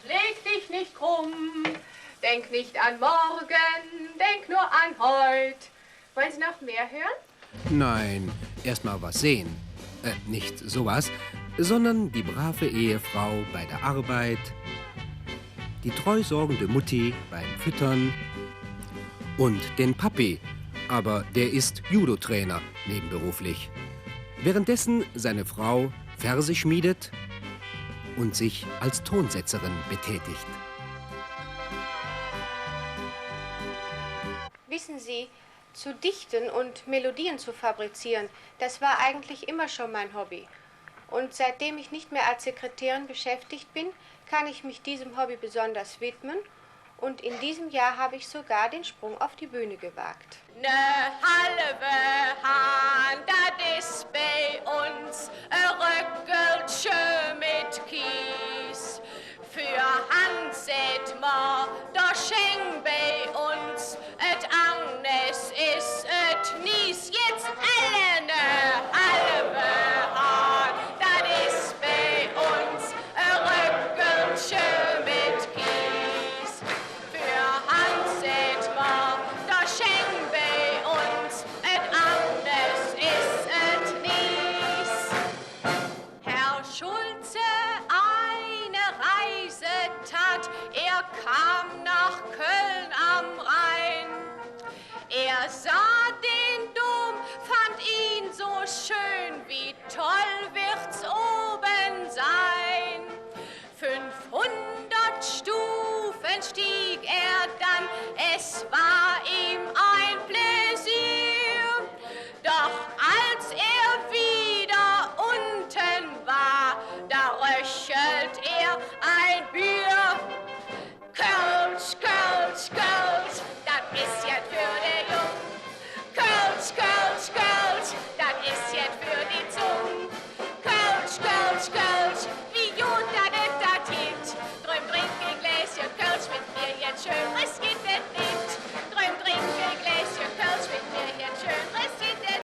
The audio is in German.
Leg dich nicht krumm, denk nicht an morgen, denk nur an heut. Wollen Sie noch mehr hören? Nein, erst mal was sehen. Nicht sowas, sondern die brave Ehefrau bei der Arbeit, die treu sorgende Mutti beim Füttern und den Papi, aber der ist Judo-Trainer nebenberuflich. Währenddessen seine Frau Verse schmiedet und sich als Tonsetzerin betätigt. Wissen Sie, zu dichten und Melodien zu fabrizieren, das war eigentlich immer schon mein Hobby. Und seitdem ich nicht mehr als Sekretärin beschäftigt bin, kann ich mich diesem Hobby besonders widmen. Und in diesem Jahr habe ich sogar den Sprung auf die Bühne gewagt. Ne halbe Hand, das ist